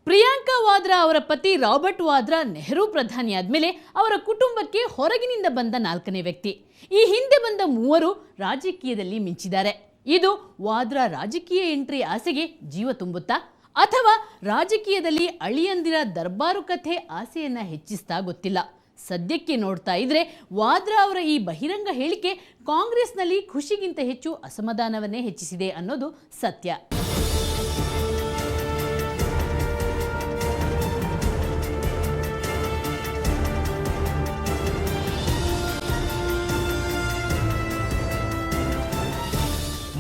ಪ್ರಿಯಾಂಕಾ ವಾದ್ರಾ ಅವರ ಪತಿ ರಾಬರ್ಟ್ ವಾದ್ರಾ ನೆಹರು ಪ್ರಧಾನಿಯಾದ್ಮೇಲೆ ಅವರ ಕುಟುಂಬಕ್ಕೆ ಹೊರಗಿನಿಂದ ಬಂದ ನಾಲ್ಕನೇ ವ್ಯಕ್ತಿ. ಈ ಹಿಂದೆ ಬಂದ ಮೂವರು ರಾಜಕೀಯದಲ್ಲಿ ಮಿಂಚಿದ್ದಾರೆ. ಇದು ವಾದ್ರಾ ರಾಜಕೀಯ ಎಂಟ್ರಿ ಆಸೆಗೆ ಜೀವ ತುಂಬುತ್ತಾ ಅಥವಾ ರಾಜಕೀಯದಲ್ಲಿ ಅಳಿಯಂದಿರ ದರ್ಬಾರು ಕಥೆ ಆಸೆಯನ್ನ ಹೆಚ್ಚಿಸ್ತಾ ಗೊತ್ತಿಲ್ಲ. ಸದ್ಯಕ್ಕೆ ನೋಡ್ತಾ ಇದ್ರೆ ವಾದ್ರಾ ಅವರ ಈ ಬಹಿರಂಗ ಹೇಳಿಕೆ ಕಾಂಗ್ರೆಸ್ನಲ್ಲಿ ಖುಷಿಗಿಂತ ಹೆಚ್ಚು ಅಸಮಾಧಾನವನ್ನೇ ಹೆಚ್ಚಿಸಿದೆ ಅನ್ನೋದು ಸತ್ಯ.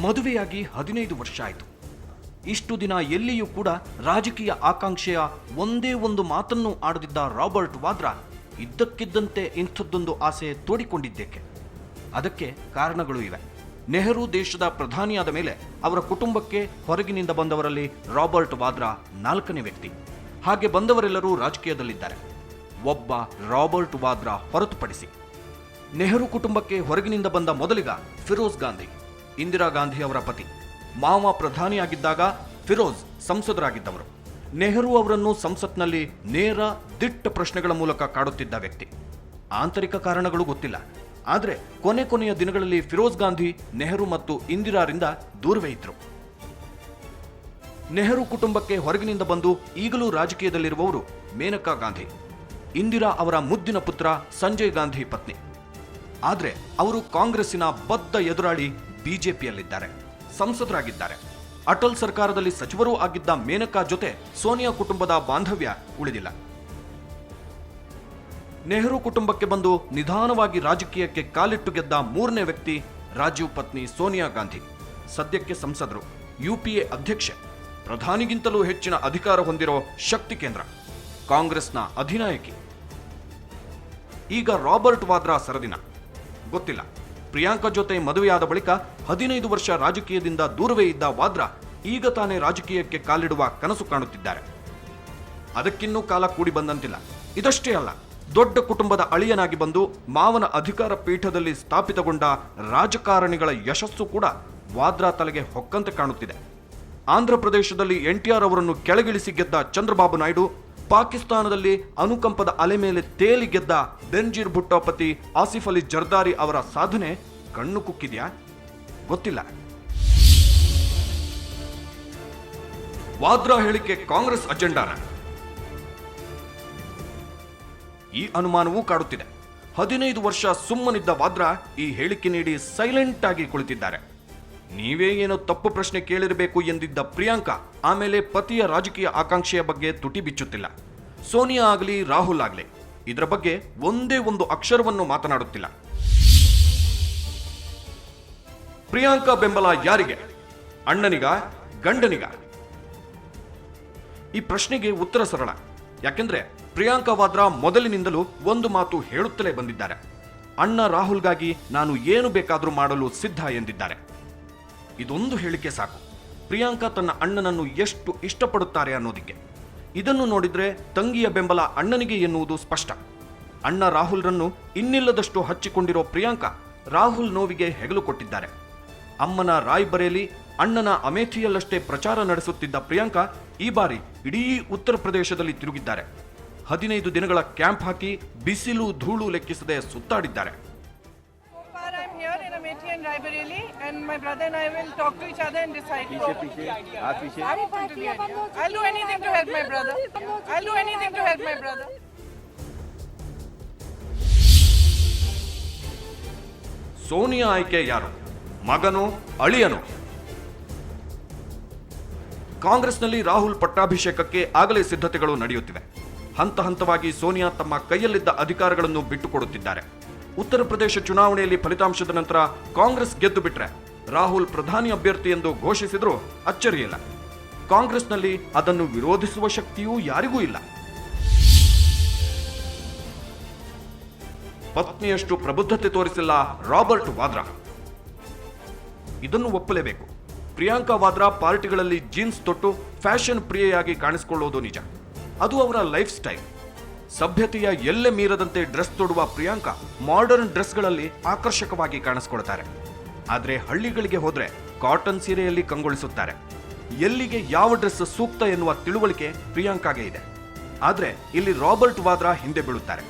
ಮದುವೆಯಾಗಿ 15 ವರ್ಷ ಆಯಿತು. ಇಷ್ಟು ದಿನ ಎಲ್ಲಿಯೂ ಕೂಡ ರಾಜಕೀಯ ಆಕಾಂಕ್ಷೆಯ ಒಂದೇ ಒಂದು ಮಾತನ್ನು ಆಡದಿದ್ದ ರಾಬರ್ಟ್ ವಾದ್ರಾ ಇದ್ದಕ್ಕಿದ್ದಂತೆ ಇಂಥದ್ದೊಂದು ಆಸೆ ತೋಡಿಕೊಂಡಿದ್ದೇಕೆ? ಅದಕ್ಕೆ ಕಾರಣಗಳು ಇವೆ. ನೆಹರು ದೇಶದ ಪ್ರಧಾನಿಯಾದ ಮೇಲೆ ಅವರ ಕುಟುಂಬಕ್ಕೆ ಹೊರಗಿನಿಂದ ಬಂದವರಲ್ಲಿ ರಾಬರ್ಟ್ ವಾದ್ರಾ ನಾಲ್ಕನೇ ವ್ಯಕ್ತಿ. ಹಾಗೆ ಬಂದವರೆಲ್ಲರೂ ರಾಜಕೀಯದಲ್ಲಿದ್ದಾರೆ. ಒಬ್ಬ ರಾಬರ್ಟ್ ವಾದ್ರಾ ಹೊರತುಪಡಿಸಿ. ನೆಹರು ಕುಟುಂಬಕ್ಕೆ ಹೊರಗಿನಿಂದ ಬಂದ ಮೊದಲಿಗ ಫಿರೋಜ್ ಗಾಂಧಿ, ಇಂದಿರಾ ಗಾಂಧಿ ಅವರ ಪತಿ. ಮಾವ ಪ್ರಧಾನಿಯಾಗಿದ್ದಾಗ ಫಿರೋಜ್ ಸಂಸದರಾಗಿದ್ದವರು. ನೆಹರು ಅವರನ್ನು ಸಂಸತ್ನಲ್ಲಿ ನೇರ ದಿಟ್ಟ ಪ್ರಶ್ನೆಗಳ ಮೂಲಕ ಕಾಡುತ್ತಿದ್ದ ವ್ಯಕ್ತಿ. ಆಂತರಿಕ ಕಾರಣಗಳು ಗೊತ್ತಿಲ್ಲ. ಆದರೆ ಕೊನೆಯ ದಿನಗಳಲ್ಲಿ ಫಿರೋಜ್ ಗಾಂಧಿ ನೆಹರು ಮತ್ತು ಇಂದಿರಾರಿಂದ ದೂರವೇ ಇದ್ರು. ನೆಹರು ಕುಟುಂಬಕ್ಕೆ ಹೊರಗಿನಿಂದ ಬಂದು ಈಗಲೂ ರಾಜಕೀಯದಲ್ಲಿರುವವರು ಮೇನಕಾ ಗಾಂಧಿ, ಇಂದಿರಾ ಅವರ ಮುದ್ದಿನ ಪುತ್ರ ಸಂಜಯ್ ಗಾಂಧಿ ಪತ್ನಿ. ಆದರೆ ಅವರು ಕಾಂಗ್ರೆಸ್ಸಿನ ಬದ್ಧ ಎದುರಾಳಿ ಬಿಜೆಪಿಯಲ್ಲಿದ್ದಾರೆ, ಸಂಸದರಾಗಿದ್ದಾರೆ. ಅಟಲ್ ಸರ್ಕಾರದಲ್ಲಿ ಸಚಿವರೂ ಆಗಿದ್ದ ಮೇನಕಾ ಜೊತೆ ಸೋನಿಯಾ ಕುಟುಂಬದ ಬಾಂಧವ್ಯ ಉಳಿದಿಲ್ಲ. ನೆಹರು ಕುಟುಂಬಕ್ಕೆ ಬಂದು ನಿಧಾನವಾಗಿ ರಾಜಕೀಯಕ್ಕೆ ಕಾಲಿಟ್ಟು ಗೆದ್ದ ಮೂರನೇ ವ್ಯಕ್ತಿ ರಾಜೀವ್ ಪತ್ನಿ ಸೋನಿಯಾ ಗಾಂಧಿ. ಸದ್ಯಕ್ಕೆ ಸಂಸದರು, ಯುಪಿಎ ಅಧ್ಯಕ್ಷೆ, ಪ್ರಧಾನಿಗಿಂತಲೂ ಹೆಚ್ಚಿನ ಅಧಿಕಾರ ಹೊಂದಿರೋ ಶಕ್ತಿ ಕೇಂದ್ರ, ಕಾಂಗ್ರೆಸ್ನ ಅಧಿನಾಯಕಿ. ಈಗ ರಾಬರ್ಟ್ ವಾದ್ರಾ ಸರದಿನ ಗೊತ್ತಿಲ್ಲ. ಪ್ರಿಯಾಂಕಾ ಜೊತೆ ಮದುವೆಯಾದ ಬಳಿಕ 15 ವರ್ಷ ರಾಜಕೀಯದಿಂದ ದೂರವೇ ಇದ್ದ ವಾದ್ರಾ ಈಗ ತಾನೇ ರಾಜಕೀಯಕ್ಕೆ ಕಾಲಿಡುವ ಕನಸು ಕಾಣುತ್ತಿದ್ದಾರೆ. ಅದಕ್ಕಿನ್ನೂ ಕಾಲ ಕೂಡಿ ಬಂದಂತಿಲ್ಲ. ಇದಷ್ಟೇ ಅಲ್ಲ, ದೊಡ್ಡ ಕುಟುಂಬದ ಅಳಿಯನಾಗಿ ಬಂದು ಮಾವನ ಅಧಿಕಾರ ಪೀಠದಲ್ಲಿ ಸ್ಥಾಪಿತಗೊಂಡ ರಾಜಕಾರಣಿಗಳ ಯಶಸ್ಸು ಕೂಡ ವಾದ್ರಾ ತಲೆಗೆ ಹೊಕ್ಕಂತೆ ಕಾಣುತ್ತಿದೆ. ಆಂಧ್ರ ಪ್ರದೇಶದಲ್ಲಿ NTR ಅವರನ್ನು ಕೆಳಗಿಳಿಸಿ ಗೆದ್ದ ಚಂದ್ರಬಾಬು ನಾಯ್ಡು, ಪಾಕಿಸ್ತಾನದಲ್ಲಿ ಅನುಕಂಪದ ಅಲೆ ಮೇಲೆ ತೇಲಿ ಗೆದ್ದ ಬೆನ್ಜೀರ್ ಭುಟ್ಟೋ ಪತಿ ಆಸಿಫ್ ಅಲಿ ಜರ್ದಾರಿ ಅವರ ಸಾಧನೆ ಕಣ್ಣು ಕುಕ್ಕಿದ್ಯಾ? ಗೊತ್ತಿಲ್ಲ. ವಾದ್ರಾ ಹೇಳಿಕೆ ಕಾಂಗ್ರೆಸ್ ಅಜೆಂಡಾನ? ಈ ಅನುಮಾನವೂ ಕಾಡುತ್ತಿದೆ. 15 ವರ್ಷ ಸುಮ್ಮನಿದ್ದ ವಾದ್ರಾ ಈ ಹೇಳಿಕೆ ನೀಡಿ ಸೈಲೆಂಟ್ ಆಗಿ ಕುಳಿತಿದ್ದಾರೆ. ನೀವೇ ಏನೋ ತಪ್ಪು ಪ್ರಶ್ನೆ ಕೇಳಿರಬೇಕು ಎಂದಿದ್ದ ಪ್ರಿಯಾಂಕಾ ಆಮೇಲೆ ಪತಿಯ ರಾಜಕೀಯ ಆಕಾಂಕ್ಷೆಯ ಬಗ್ಗೆ ತುಟಿ ಬಿಚ್ಚುತ್ತಿಲ್ಲ. ಸೋನಿಯಾ ಆಗಲಿ ರಾಹುಲ್ ಆಗಲಿ ಇದರ ಬಗ್ಗೆ ಒಂದೇ ಒಂದು ಅಕ್ಷರವನ್ನು ಮಾತನಾಡುತ್ತಿಲ್ಲ. ಪ್ರಿಯಾಂಕಾ ಬೆಂಬಲ ಯಾರಿಗೆ? ಅಣ್ಣನಿಗ, ಗಂಡನಿಗ? ಈ ಪ್ರಶ್ನೆಗೆ ಉತ್ತರ ಸರಳ. ಯಾಕೆಂದ್ರೆ ಪ್ರಿಯಾಂಕಾ ವಾದ್ರಾ ಮೊದಲಿನಿಂದಲೂ ಒಂದು ಮಾತು ಹೇಳುತ್ತಲೇ ಬಂದಿದ್ದಾರೆ. ಅಣ್ಣ ರಾಹುಲ್ಗಾಗಿ ನಾನು ಏನು ಬೇಕಾದರೂ ಮಾಡಲು ಸಿದ್ಧ ಎಂದಿದ್ದಾರೆ. ಇದೊಂದು ಹೇಳಿಕೆ ಸಾಕು ಪ್ರಿಯಾಂಕಾ ತನ್ನ ಅಣ್ಣನನ್ನು ಎಷ್ಟು ಇಷ್ಟಪಡುತ್ತಾರೆ ಅನ್ನೋದಿಕ್ಕೆ. ಇದನ್ನು ನೋಡಿದ್ರೆ ತಂಗಿಯ ಬೆಂಬಲ ಅಣ್ಣನಿಗೆ ಎನ್ನುವುದು ಸ್ಪಷ್ಟ. ಅಣ್ಣ ರಾಹುಲ್ರನ್ನು ಇನ್ನಿಲ್ಲದಷ್ಟು ಹಚ್ಚಿಕೊಂಡಿರೋ ಪ್ರಿಯಾಂಕಾ ರಾಹುಲ್ ನೋವಿಗೆ ಹೆಗಲು ಕೊಟ್ಟಿದ್ದಾರೆ. ಅಮ್ಮನ ರಾಯ್ಬರೇಲಿ, ಅಣ್ಣನ ಅಮೇಥಿಯಲ್ಲಷ್ಟೇ ಪ್ರಚಾರ ನಡೆಸುತ್ತಿದ್ದ ಪ್ರಿಯಾಂಕಾ ಈ ಬಾರಿ ಇಡೀ ಉತ್ತರ ಪ್ರದೇಶದಲ್ಲಿ ತಿರುಗಿದ್ದಾರೆ. 15 ದಿನಗಳ ಕ್ಯಾಂಪ್ ಹಾಕಿ ಬಿಸಿಲು ಧೂಳು ಲೆಕ್ಕಿಸದೆ ಸುತ್ತಾಡಿದ್ದಾರೆ. And Raebareli, and my brother and I will talk to each other and decide. I'll do anything to help my brother. I'll do anything to help my brother. Sonia ಆಯ್ಕೆ ಯಾರು? ಮಗನೋ ಅಳಿಯನೋ? ಕಾಂಗ್ರೆಸ್ನಲ್ಲಿ ರಾಹುಲ್ ಪಟ್ಟಾಭಿಷೇಕಕ್ಕೆ ಆಗಲೇ ಸಿದ್ಧತೆಗಳು ನಡೆಯುತ್ತಿವೆ. ಹಂತ ಹಂತವಾಗಿ ಸೋನಿಯಾ ತಮ್ಮ ಕೈಯಲ್ಲಿದ್ದ ಅಧಿಕಾರಗಳನ್ನು ಬಿಟ್ಟುಕೊಡುತ್ತಿದ್ದಾರೆ. ಉತ್ತರ ಪ್ರದೇಶ ಚುನಾವಣೆಯಲ್ಲಿ ಫಲಿತಾಂಶದ ನಂತರ ಕಾಂಗ್ರೆಸ್ ಗೆದ್ದು ಬಿಟ್ರೆ ರಾಹುಲ್ ಪ್ರಧಾನಿ ಅಭ್ಯರ್ಥಿ ಎಂದು ಘೋಷಿಸಿದ್ರೂ ಅಚ್ಚರಿಯಿಲ್ಲ. ಕಾಂಗ್ರೆಸ್ನಲ್ಲಿ ಅದನ್ನು ವಿರೋಧಿಸುವ ಶಕ್ತಿಯೂ ಯಾರಿಗೂ ಇಲ್ಲ. ಪತ್ನಿಯಷ್ಟು ಪ್ರಬುದ್ಧತೆ ತೋರಿಸಿಲ್ಲ ರಾಬರ್ಟ್ ವಾದ್ರಾ. ಇದನ್ನು ಒಪ್ಪಲೇಬೇಕು. ಪ್ರಿಯಾಂಕಾ ವಾದ್ರಾ ಪಾರ್ಟಿಗಳಲ್ಲಿ ಜೀನ್ಸ್ ತೊಟ್ಟು ಫ್ಯಾಷನ್ ಪ್ರಿಯೆಯಾಗಿ ಕಾಣಿಸಿಕೊಳ್ಳುವುದು ನಿಜ. ಅದು ಅವರ ಲೈಫ್ ಸ್ಟೈಲ್. ಸಭ್ಯತೆಯ ಎಲ್ಲೆ ಮೀರದಂತೆ ಡ್ರೆಸ್ ತೊಡುವ ಪ್ರಿಯಾಂಕಾ ಮಾಡರ್ನ್ ಡ್ರೆಸ್ಗಳಲ್ಲಿ ಆಕರ್ಷಕವಾಗಿ ಕಾಣಿಸಿಕೊಳ್ತಾರೆ. ಆದರೆ ಹಳ್ಳಿಗಳಿಗೆ ಹೋದ್ರೆ ಕಾಟನ್ ಸೀರೆಯಲ್ಲಿ ಕಂಗೊಳಿಸುತ್ತಾರೆ. ಎಲ್ಲಿಗೆ ಯಾವ ಡ್ರೆಸ್ ಸೂಕ್ತ ಎನ್ನುವ ತಿಳುವಳಿಕೆ ಪ್ರಿಯಾಂಕಾಗೆ ಇದೆ. ಆದ್ರೆ ಇಲ್ಲಿ ರಾಬರ್ಟ್ ವಾದ್ರಾ ಹಿಂದೆ ಬೀಳುತ್ತಾರೆ.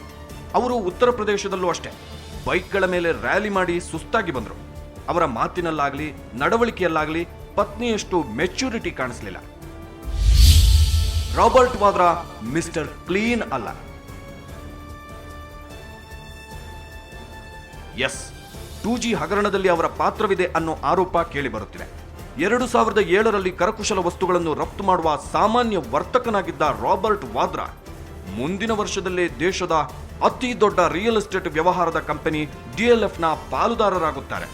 ಅವರು ಉತ್ತರ ಪ್ರದೇಶದಲ್ಲೂ ಅಷ್ಟೇ ಬೈಕ್ಗಳ ಮೇಲೆ ರ್ಯಾಲಿ ಮಾಡಿ ಸುಸ್ತಾಗಿ ಬಂದರು. ಅವರ ಮಾತಿನಲ್ಲಾಗ್ಲಿ ನಡವಳಿಕೆಯಲ್ಲಾಗ್ಲಿ ಪತ್ನಿಯಷ್ಟು ಮೆಚ್ಯೂರಿಟಿ ಕಾಣಿಸಲಿಲ್ಲ. ರಾಬರ್ಟ್ ವಾದ್ರಾ ಮಿಸ್ಟರ್ ಕ್ಲೀನ್ ಅಲ್ಲ. ಎಸ್, 2G ಹಗರಣದಲ್ಲಿ ಅವರ ಪಾತ್ರವಿದೆ ಅನ್ನೋ ಆರೋಪ ಕೇಳಿ ಬರುತ್ತಿದೆ. 2007ರಲ್ಲಿ ಕರಕುಶಲ ವಸ್ತುಗಳನ್ನು ರಫ್ತು ಮಾಡುವ ಸಾಮಾನ್ಯ ವರ್ತಕನಾಗಿದ್ದ ರಾಬರ್ಟ್ ವಾದ್ರಾ ಮುಂದಿನ ವರ್ಷದಲ್ಲೇ ದೇಶದ ಅತಿ ದೊಡ್ಡ ರಿಯಲ್ ಎಸ್ಟೇಟ್ ವ್ಯವಹಾರದ ಕಂಪನಿ DLFನ ಪಾಲುದಾರರಾಗುತ್ತಾರೆ.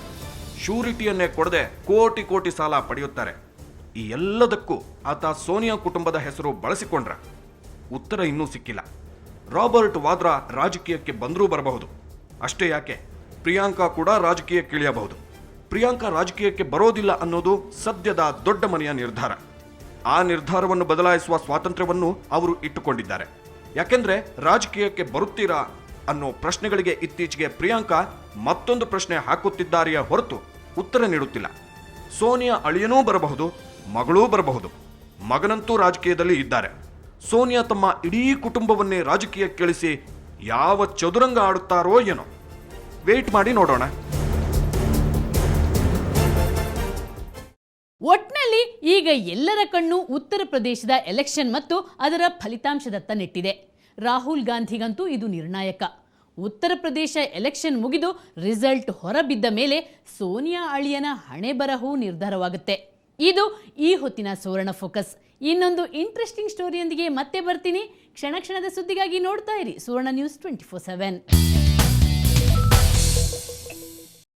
ಶ್ಯೂರಿಟಿಯನ್ನೇ ಕೊಡದೆ ಕೋಟಿ ಕೋಟಿ ಸಾಲ ಪಡೆಯುತ್ತಾರೆ. ಈ ಎಲ್ಲದಕ್ಕೂ ಆತ ಸೋನಿಯಾ ಕುಟುಂಬದ ಹೆಸರು ಬಳಸಿಕೊಂಡ್ರ? ಉತ್ತರ ಇನ್ನೂ ಸಿಕ್ಕಿಲ್ಲ. ರಾಬರ್ಟ್ ವಾದ್ರಾ ರಾಜಕೀಯಕ್ಕೆ ಬಂದರೂ ಬರಬಹುದು. ಅಷ್ಟೇ ಯಾಕೆ, ಪ್ರಿಯಾಂಕಾ ಕೂಡ ರಾಜಕೀಯಕ್ಕಿಳಿಯಬಹುದು. ಪ್ರಿಯಾಂಕಾ ರಾಜಕೀಯಕ್ಕೆ ಬರೋದಿಲ್ಲ ಅನ್ನೋದು ಸದ್ಯದ ದೊಡ್ಡ ಮನೆಯ ನಿರ್ಧಾರ. ಆ ನಿರ್ಧಾರವನ್ನು ಬದಲಾಯಿಸುವ ಸ್ವಾತಂತ್ರ್ಯವನ್ನು ಅವರು ಇಟ್ಟುಕೊಂಡಿದ್ದಾರೆ. ಯಾಕೆಂದ್ರೆ ರಾಜಕೀಯಕ್ಕೆ ಬರುತ್ತೀರಾ ಅನ್ನೋ ಪ್ರಶ್ನೆಗಳಿಗೆ ಇತ್ತೀಚೆಗೆ ಪ್ರಿಯಾಂಕಾ ಮತ್ತೊಂದು ಪ್ರಶ್ನೆ ಹಾಕುತ್ತಿದ್ದಾರೆಯೇ ಹೊರತು ಉತ್ತರ ನೀಡುತ್ತಿಲ್ಲ. ಸೋನಿಯಾ ಅಳಿಯನೂ ಬರಬಹುದು, ಮಗಳೂ ಬರಬಹುದು. ಮಗನಂತೂ ರಾಜಕೀಯದಲ್ಲಿ ಇದ್ದಾರೆ. ಸೋನಿಯಾ ತಮ್ಮ ಇಡೀ ಕುಟುಂಬವನ್ನೇ ರಾಜಕೀಯಕ್ಕಿಳಿಸಿ ಯಾವ ಚದುರಂಗ ಆಡುತ್ತಾರೋ ಏನೋ. ವೇಟ್ ಮಾಡಿ ನೋಡೋಣ. ಒಟ್ನಲ್ಲಿ ಈಗ ಎಲ್ಲರ ಕಣ್ಣು ಉತ್ತರ ಪ್ರದೇಶದ ಎಲೆಕ್ಷನ್ ಮತ್ತು ಅದರ ಫಲಿತಾಂಶದತ್ತ ನೆಟ್ಟಿದೆ. ರಾಹುಲ್ ಗಾಂಧಿಗಂತೂ ಇದು ನಿರ್ಣಾಯಕ. ಉತ್ತರ ಪ್ರದೇಶ ಎಲೆಕ್ಷನ್ ಮುಗಿದು ರಿಸಲ್ಟ್ ಹೊರಬಿದ್ದ ಮೇಲೆ ಸೋನಿಯಾ ಅಳಿಯನ ಹಣೆ ಬರಹೂ ನಿರ್ಧಾರವಾಗುತ್ತೆ. ಇದು ಈ ಹೊತ್ತಿನ ಸುವರ್ಣ ಫೋಕಸ್. ಇನ್ನೊಂದು ಇಂಟ್ರೆಸ್ಟಿಂಗ್ ಸ್ಟೋರಿಯೊಂದಿಗೆ ಮತ್ತೆ ಬರ್ತೀನಿ. ಕ್ಷಣ ಕ್ಷಣದ ಸುದ್ದಿಗಾಗಿ ನೋಡ್ತಾ ಇರಿ ಸುವರ್ಣ ನ್ಯೂಸ್ 24/7.